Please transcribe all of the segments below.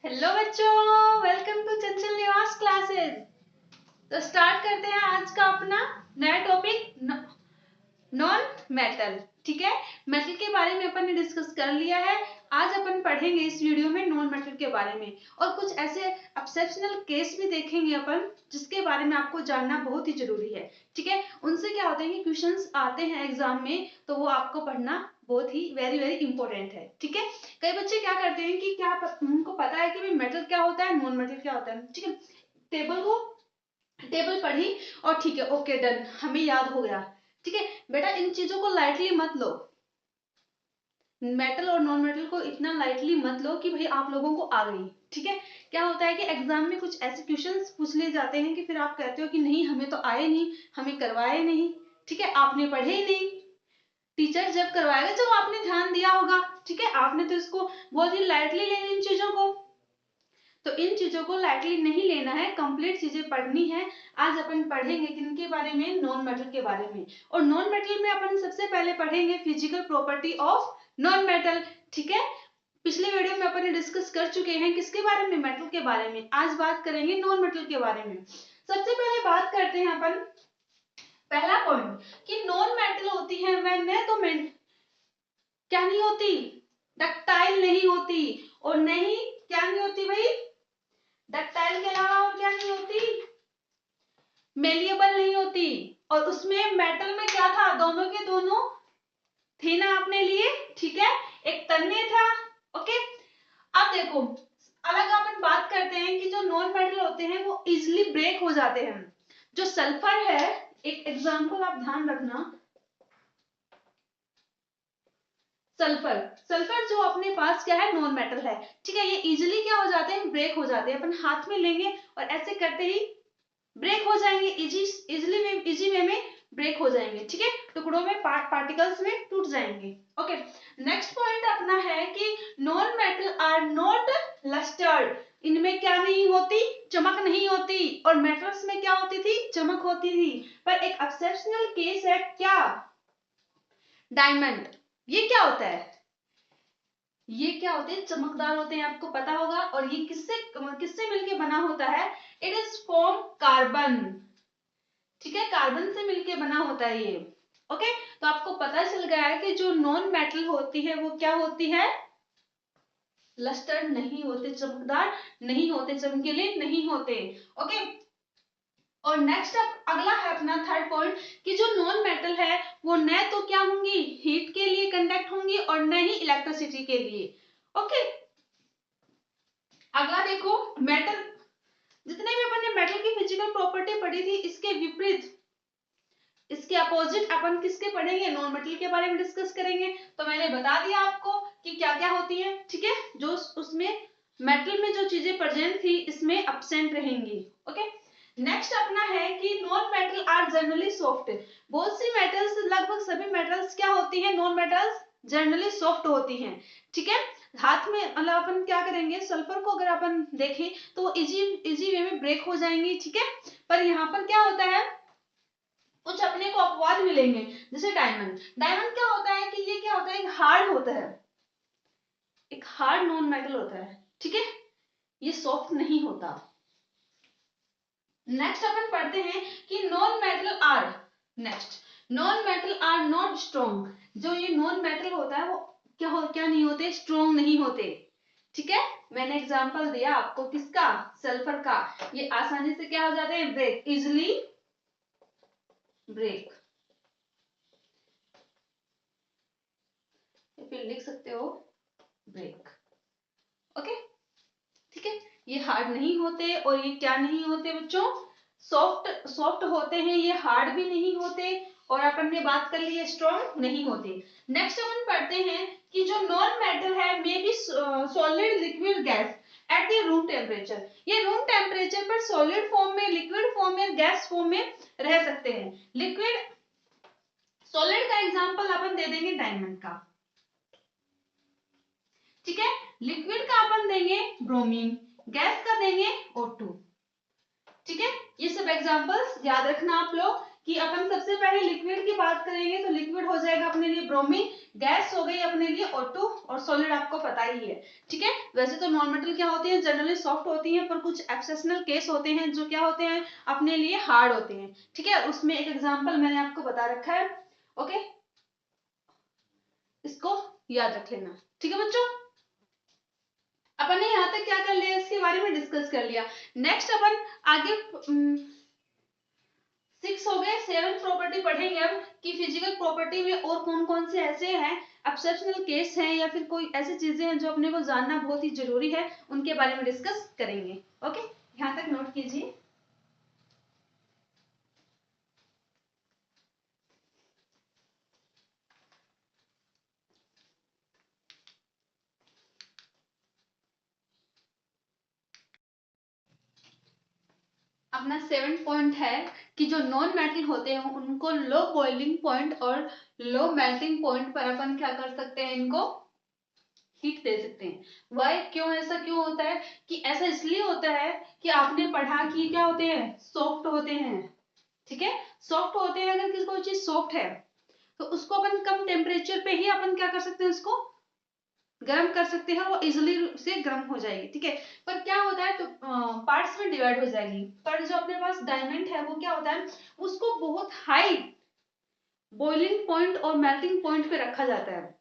Hello बच्चों, welcome to चंचल निवास classes. तो स्टार्ट करते हैं आज का अपना नया टॉपिक नॉन मेटल। ठीक है, मेटल के बारे में अपन ने डिस्कस कर लिया है। आज अपन पढ़ेंगे इस वीडियो में नॉन मेटल के बारे में और कुछ ऐसे एक्सेप्शनल केस भी देखेंगे अपन जिसके बारे में आपको जानना बहुत ही जरूरी है। ठीक है, उनसे क्या होता है कि क्वेश्चंस आते हैं एग्जाम में, तो वो आपको पढ़ना बहुत ही वेरी वेरी इंपॉर्टेंट है। ठीक है, कई बच्चे क्या करते हैं कि उनको पता है कि मेटल क्या होता है, नॉन मेटल क्या होता है। ठीक है, टेबल पढ़ी और ठीक है, ओके डन, हमें याद हो गया। ठीक है बेटा, इन चीजों को लाइटली मत लो। मेटल और नॉन मेटल को इतना लाइटली मत लो कि भाई आप लोगों को आ गई। ठीक है, क्या होता है कि एग्जाम में कुछ ऐसे क्वेश्चंस पूछ लिए जाते हैं कि फिर आप कहते हो कि नहीं हमें तो आए नहीं, हमें करवाए नहीं। ठीक है, आपने पढ़े ही नहीं। टीचर जब करवाएगा जब आपने ध्यान दिया होगा। ठीक है, आपने तो इसको बहुत ही लाइटली ले इन चीजों को। तो इन चीजों को लाइटली नहीं लेना है, कंप्लीट चीजें पढ़नी है। आज अपन पढ़ेंगे किनके बारे में, नॉन मेटल के बारे में। और नॉन मेटल में अपन सबसे पहले पढ़ेंगे physical property of non metal. ठीक है, पिछले वीडियो में अपन डिस्कस कर चुके हैं किसके बारे में, मेटल के बारे में। आज बात करेंगे नॉन मेटल के बारे में। सबसे पहले बात करते हैं अपन, पहला पॉइंट कि नॉन मेटल होती है वह तो क्या नहीं होती, डक्टाइल नहीं होती। और नहीं क्या नहीं होती भाई, डक्टाइल के अलावा और क्या नहीं होती, मेलिएबल नहीं होती। और उसमें मेटल में क्या था, दोनों के दोनों थे ना अपने लिए। ठीक है, एक तन्य था। ओके, अब देखो अलग अपन बात करते हैं कि जो नॉन मेटल होते हैं वो इजिली ब्रेक हो जाते हैं। जो सल्फर है, एक एग्जांपल आप ध्यान रखना, सल्फर सल्फर जो अपने पास क्या है, नॉन मेटल है। ठीक है, ये इजिली क्या हो जाते हैं, ब्रेक हो जाते हैं। अपन हाथ में लेंगे और ऐसे करते ही ब्रेक हो जाएंगे, इजी वे में ब्रेक हो जाएंगे। ठीक है, टुकड़ों में पार्टिकल्स में टूट जाएंगे। ओके, नेक्स्ट पॉइंट अपना है कि नॉन मेटल आर नॉट लस्टर्ड। इनमें क्या नहीं होती, चमक नहीं होती। और मेटल्स में क्या होती थी, चमक होती थी। पर एक एक्सेप्शनल केस है, क्या, डायमंड। ये क्या होता है, ये क्या होते हैं, चमकदार होते हैं, आपको पता होगा। और ये किससे किससे मिलके बना होता है, इट इज फ्रॉम कार्बन। ठीक है, कार्बन से मिलके बना होता है ये। ओके, तो आपको पता चल गया है कि जो नॉन मेटल होती है वो क्या होती है, लस्टर्ड नहीं होते, चमकदार नहीं होते, चमकीले नहीं होते। ओके, और नेक्स्ट अगला है अपना थर्ड पॉइंट कि जो नॉन मेटल है वो न तो क्या होंगी, हीट के लिए कंडक्ट होंगी और न ही इलेक्ट्रिसिटी के लिए। ओके, अगला देखो, मेटल, जितने भी अपन ने मेटल की फिजिकल प्रॉपर्टी पढ़ी थी, इसके विपरीत, इसके अपोजिट अपन किसके पढ़ेंगे, नॉन मेटल के बारे में डिस्कस करेंगे। तो मैंने बता दिया आपको कि क्या क्या होती है। ठीक है, जो उसमें मेटल में जो चीजें प्रेजेंट थी इसमें एब्सेंट रहेंगी। ओके, नेक्स्ट अपना है कि non metal are generally soft. बहुत सी मेटल्स, लगभग सभी मेटल्स क्या होती हैं, नॉन मेटल्स जनरली सॉफ्ट होती हैं। ठीक है, हाथ में मतलब अपन क्या करेंगे, सल्फर को अगर अपन देखें तो वो इजी वे में ब्रेक हो जाएंगी। ठीक है, पर यहाँ पर क्या होता है, कुछ अपने को अपवाद मिलेंगे। जैसे डायमंड, डायमंड क्या होता है कि ये क्या होता है, एक हार्ड होता है, एक हार्ड नॉन मेटल होता है। ठीक है, ये सॉफ्ट नहीं होता। नेक्स्ट अपन पढ़ते हैं कि non metal are, next, non metal are not strong. जो ये नॉन मेटल होता है वो क्या नहीं होते, स्ट्रॉन्ग नहीं होते। ठीक है, मैंने एग्जांपल दिया आपको किसका, सल्फर का। ये आसानी से क्या हो जाते हैं, ब्रेक, इजिली ब्रेक। फिर लिख सकते हो ब्रेक। ओके, ठीक है, ये हार्ड नहीं होते और ये क्या नहीं होते बच्चों, सॉफ्ट सॉफ्ट होते हैं, ये हार्ड भी नहीं होते। और अपन ने बात कर ली है, स्ट्रॉन्ग नहीं होते। नेक्स्ट अपन पढ़ते हैं कि जो नॉन मेटल है may be solid liquid gas at the room temperature. ये रूम टेम्परेचर पर सॉलिड फॉर्म में, लिक्विड फॉर्म में, गैस फॉर्म में रह सकते हैं। लिक्विड, सॉलिड का एग्जांपल अपन दे देंगे डायमंड का। ठीक है, लिक्विड का अपन देंगे ब्रोमीन, गैस का देंगे O2। ठीक है, ये सब एग्जांपल्स याद रखना आप लोग कि अपन सबसे पहले लिक्विड की बात करेंगे तो लिक्विड हो जाएगा अपने लिए ब्रोमीन, गैस हो गई अपने लिए O2 और सॉलिड आपको पता ही है। ठीक है, वैसे तो नॉन मेटल क्या होती है, जनरली सॉफ्ट होती हैं, पर कुछ एक्सेप्शनल केस होते हैं जो क्या होते हैं, अपने लिए हार्ड होते हैं। ठीक है, उसमें एक एग्जाम्पल मैंने आपको बता रखा है। ओके, इसको याद रख लेना। ठीक है बच्चों, अपन ने यहाँ तक क्या कर लिया, इसके बारे में डिस्कस कर लिया। नेक्स्ट अपन आगे 6 हो गए, 7 प्रॉपर्टी पढ़ेंगे अब कि फिजिकल प्रॉपर्टी में और कौन कौन से ऐसे हैं, एक्सेप्शनल केस हैं या फिर कोई ऐसी चीजें हैं जो अपने को जानना बहुत ही जरूरी है, उनके बारे में डिस्कस करेंगे। ओके, यहाँ तक नोट कीजिए। अपना 7 पॉइंट है कि जो नॉन मेटल होते हैं उनको लो बॉइलिंग पॉइंट और लो मेल्टिंग पॉइंट पर अपन क्या कर सकते हैं, इनको हीट दे सकते हैं। वाई, क्यों ऐसा क्यों होता है, कि ऐसा इसलिए होता है कि आपने पढ़ा कि क्या होते हैं, सॉफ्ट होते हैं। ठीक है, सॉफ्ट होते हैं, अगर किसी कोई चीज सॉफ्ट है तो उसको अपन कम टेम्परेचर पे ही अपन क्या कर सकते हैं, उसको गर्म कर सकते हैं, वो इजिली से गर्म हो जाएगी। ठीक है, पर क्या होता है, तो पार्ट्स में डिवाइड हो जाएगी। पर जो अपने पास डायमंड है वो क्या होता है, उसको बहुत हाई बॉइलिंग पॉइंट और मेल्टिंग पॉइंट पे रखा जाता है।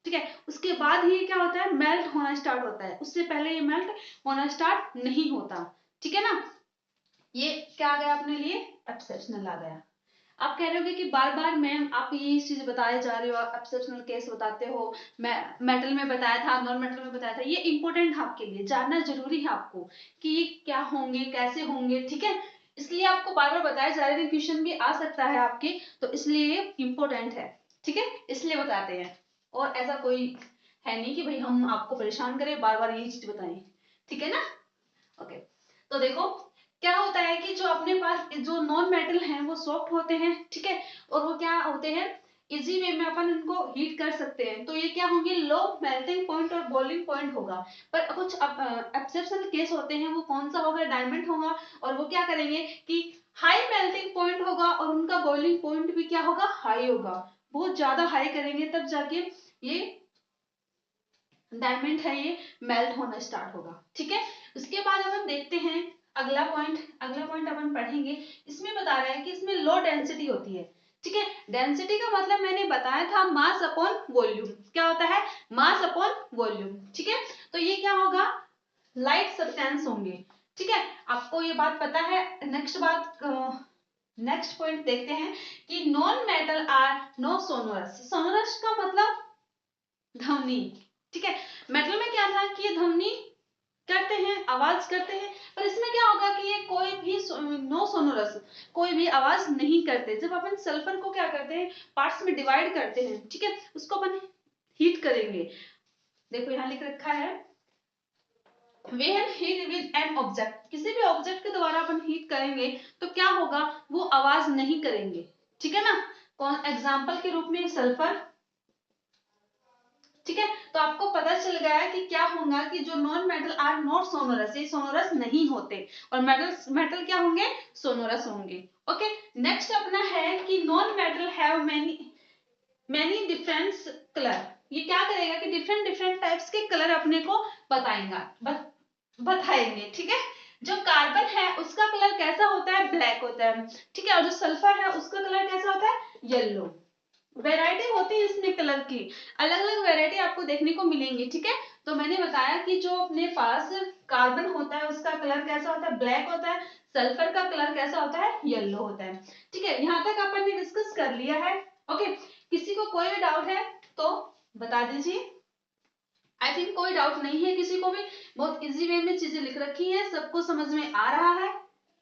ठीक है, उसके बाद ही क्या होता है, मेल्ट होना स्टार्ट होता है, उससे पहले ये मेल्ट होना स्टार्ट नहीं होता। ठीक है ना, ये क्या आ गया अपने लिए, एक्सेप्शनल आ गया। आप कह रहे होगे कि बार बार मैम आप ये चीज बताए जा रहे हो, एक्सेप्शनल केस बताते हो, मैं मेटल में बताया था, नॉन मेटल में बताया था। ये इंपॉर्टेंट है आपके लिए, जानना जरूरी है आपको कि ये क्या होंगे, कैसे होंगे। ठीक है, इसलिए आपको बार बार बताया जा रहा है, क्वेश्चन भी आ सकता है आपके, तो इसलिए ये इंपॉर्टेंट है। ठीक है, इसलिए बताते हैं, और ऐसा कोई है नहीं कि भाई हम आपको परेशान करें बार बार यही चीज बताएं। ठीक है ना, ओके। तो देखो क्या होता है कि जो अपने पास जो नॉन मेटल हैं वो सॉफ्ट होते हैं। ठीक है, और वो क्या होते हैं, इजी वे में अपन इनको हीट कर सकते हैं, तो ये क्या होंगे, लो मेल्टिंग पॉइंट और बॉइलिंग पॉइंट होगा। पर कुछ एक्सेप्शनल केस होते हैं, वो कौन सा होगा, डायमंड होगा, और वो क्या करेंगे कि हाई मेल्टिंग पॉइंट होगा और उनका बॉइलिंग पॉइंट भी क्या होगा, हाई होगा, बहुत ज्यादा हाई करेंगे तब जाके ये डायमंड है ये मेल्ट होना स्टार्ट होगा। ठीक है, उसके बाद अपन देखते हैं अगला पॉइंट अपन पढ़ेंगे। इसमें बता रहा है कि इसमें लो डेंसिटी होती है। ठीक है, डेंसिटी का मतलब मैंने बताया था मास अपॉन वॉल्यूम। क्या होता है, मास अपॉन वॉल्यूम। ठीक है, तो ये क्या होगा, लाइट सब्सटेंस होंगे। ठीक है, आपको ये बात पता है। नेक्स्ट पॉइंट देखते हैं कि non metal are no sonorous. Sonorous का मतलब ध्वनि। ठीक है, मेटल में क्या था कि ये ध्वनि करते हैं, आवाज करते हैं, पर इसमें क्या होगा कि ये कोई भी नो सोनोरस, कोई भी आवाज नहीं करते। जब अपन सल्फर को क्या करते हैं, पार्ट्स में डिवाइड करते हैं, ठीक है, उसको अपन हीट करेंगे। देखो यहाँ लिख रखा है, when heat with an object, किसी भी ऑब्जेक्ट के द्वारा अपन हीट करेंगे तो क्या होगा, वो आवाज नहीं करेंगे। ठीक है ना, कौन एग्जाम्पल के रूप में सल्फर। ठीक है, तो आपको पता चल गया है कि क्या होगा कि जो non metal are not sonorous, ये सोनोरस नहीं होते, और मेटल मेटल क्या होंगे, सोनोरस होंगे। ओके, नेक्स्ट अपना है कि non metal have many different colour. ये क्या करेगा कि डिफरेंट डिफरेंट टाइप्स के कलर अपने को बताएंगे। ठीक है, जो कार्बन है उसका कलर कैसा होता है, ब्लैक होता है। ठीक है, और जो सल्फर है उसका कलर कैसा होता है, येलो। वैरायटी होती है इसमें कलर की, अलग अलग वैरायटी आपको देखने को मिलेंगी। ठीक है, तो मैंने बताया कि जो अपने पास कार्बन होता है उसका कलर कैसा होता है, ब्लैक होता है, सल्फर का कलर कैसा होता है, येलो होता है। ठीक है, यहाँ तक अपन ने डिस्कस कर लिया है। ओके, किसी को कोई भी डाउट है तो बता दीजिए। आई थिंक कोई डाउट नहीं है किसी को भी, बहुत इजी वे में चीजें लिख रखी है, सबको समझ में आ रहा है।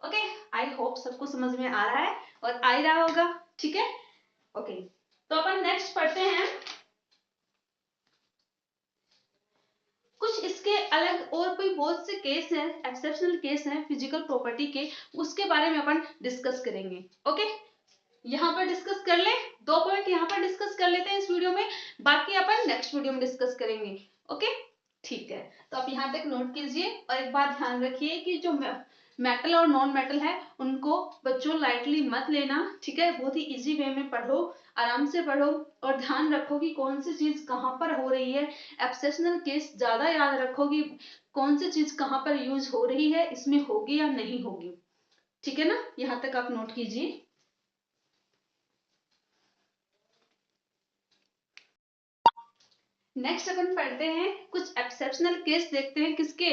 ओके, आई होप सबको समझ में आ रहा है और आ ही रहा होगा। ठीक है, ओके, तो अपन नेक्स्ट पढ़ते हैं कुछ इसके अलग और कोई बहुत से केस हैं, एक्सेप्शनल केस हैं फिजिकल प्रॉपर्टी के, उसके बारे में अपन डिस्कस करेंगे। ओके, यहाँ पर डिस्कस कर ले, 2 पॉइंट यहाँ पर डिस्कस कर लेते हैं इस वीडियो में, बाकी अपन नेक्स्ट वीडियो में डिस्कस करेंगे। ओके, ठीक है, तो आप यहाँ तक नोट कीजिए और एक बात ध्यान रखिए कि जो मेटल और नॉन मेटल है उनको बच्चों लाइटली मत लेना, ठीक है। बहुत ही इजी वे में पढ़ो, आराम से पढ़ो और ध्यान रखो कि कौन सी चीज कहाँ पर हो रही है। एक्सेप्शनल केस ज्यादा याद रखो कि कौन सी चीज कहाँ पर यूज हो रही है, इसमें होगी या नहीं होगी, ठीक है ना। यहाँ तक आप नोट कीजिए। नेक्स्ट अपन पढ़ते हैं कुछ एक्सेप्शनल केस, देखते हैं किसके,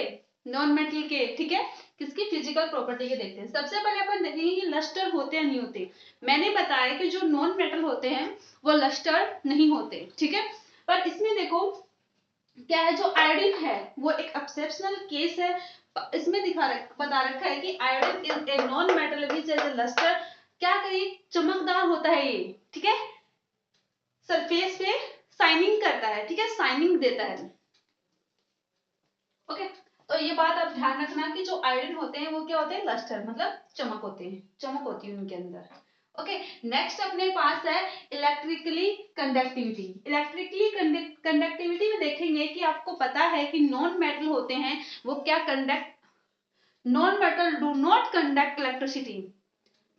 नॉन मेटल के, ठीक है। किसकी, फिजिकल प्रॉपर्टी के देखते हैं। सबसे पहले अपन देखेंगे कि लस्टर होते या नहीं होते। मैंने बताया कि जो नॉन मेटल होते हैं वो लस्टर नहीं होते, ठीक है। पर इसमें देखो क्या है, जो आयोडीन है वो एक एक्सेप्शनल केस है। इसमें बता रखा है कि iodine is a non metal which as a lustre. क्या करिए, चमकदार होता है ये, ठीक है, सरफेस पे शाइनिंग करता है, ठीक है, शाइनिंग देता है। ओके, तो ये बात आप ध्यान रखना कि जो आयोडीन होते हैं वो क्या होते हैं, लस्टर, मतलब चमक होते हैं, चमक होती है उनके अंदर। ओके, नेक्स्ट अपने पास है इलेक्ट्रिकली कंडक्टिविटी। इलेक्ट्रिकली कंडक्टिविटी में देखेंगे कि आपको पता है कि नॉन मेटल होते हैं वो क्या conduct, non metal do not conduct electricity,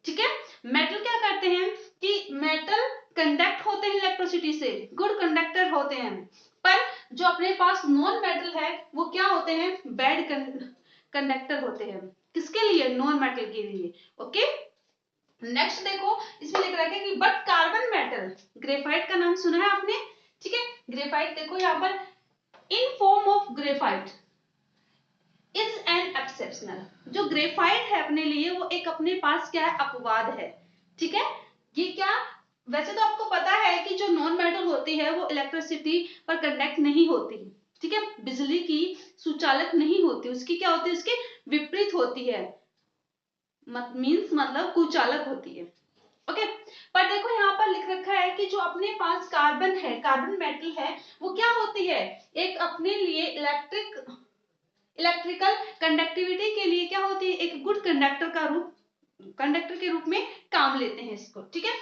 ठीक है। मेटल क्या करते हैं कि मेटल कंडक्ट होते हैं इलेक्ट्रिसिटी से, गुड कंडक्टर होते हैं। पर जो अपने पास नॉन मेटल है वो क्या होते हैं, बैड कंडक्टर होते हैं। किसके लिए, नॉन मेटल के लिए। ओके, नेक्स्ट देखो इसमें लिख रखा है कि बट कार्बन मेटल, ग्रेफाइट का नाम सुना है आपने, ठीक है। ग्रेफाइट देखो यहाँ पर, in form of graphite is an exceptional. जो ग्रेफाइट है अपने लिए वो एक अपने पास क्या है, अपवाद है, ठीक है। ये क्या, वैसे तो आपको पता है कि जो नॉन मेटल होती है वो इलेक्ट्रिसिटी पर कंडक्ट नहीं होती, ठीक है, बिजली की सुचालक नहीं होती, उसकी क्या होती है, उसके विपरीत होती है, मीन्स मतलब कुचालक होती है। ओके, पर देखो यहाँ पर लिख रखा है कि जो अपने पास कार्बन है, कार्बन मेटल है, वो क्या होती है, एक अपने लिए इलेक्ट्रिकल कंडक्टिविटी के लिए क्या होती है, एक गुड कंडक्टर के रूप में काम लेते हैं इसको, ठीक है।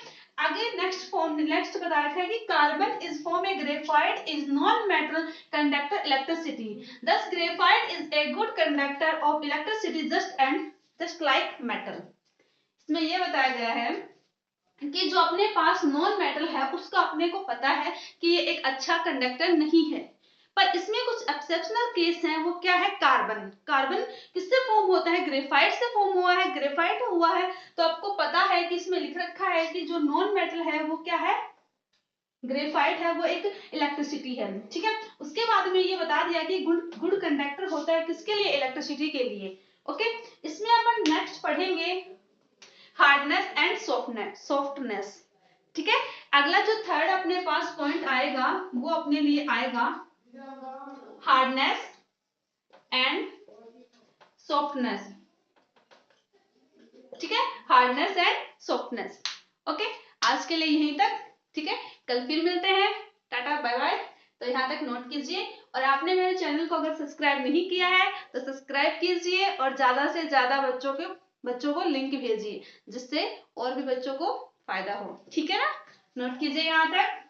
आगे नेक्स्ट बता रखा है कि carbon is form a graphite is non metal conductor electricity, thus graphite is a good conductor of electricity just like metal. इसमें यह बताया गया है कि जो अपने पास नॉन मेटल है उसका अपने को पता है कि ये एक अच्छा कंडक्टर नहीं है, पर इसमें कुछ एक्सेप्शनल केस हैं। वो क्या है, कार्बन। कार्बन किससे फॉर्म होता है, ग्रेफाइट से फॉर्म हुआ है, ग्रेफाइट हुआ है तो आपको पता है कि इसमें लिख रखा है कि जो नॉन मेटल है वो क्या है, ग्रेफाइट है, वो एक इलेक्ट्रिसिटी है, ठीक है। उसके बाद में ये बता दिया कि गुड कंडक्टर होता है किसके लिए, इलेक्ट्रिसिटी के लिए। ओके, इसमें अपन नेक्स्ट पढ़ेंगे हार्डनेस एंड सॉफ्टनेस, ठीक है। अगला जो थर्ड अपने पास पॉइंट आएगा वो अपने लिए आएगा हार्डनेस एंड सॉफ्टनेस, ठीक है, हार्डनेस एंड सॉफ्टनेस। ओके, आज के लिए यहीं तक, ठीक है, कल फिर मिलते हैं, टाटा बाय बाय। तो यहाँ तक नोट कीजिए, और आपने मेरे चैनल को अगर सब्सक्राइब नहीं किया है तो सब्सक्राइब कीजिए और ज्यादा से ज्यादा बच्चों को लिंक भेजिए जिससे और भी बच्चों को फायदा हो, ठीक है ना। नोट कीजिए यहाँ तक।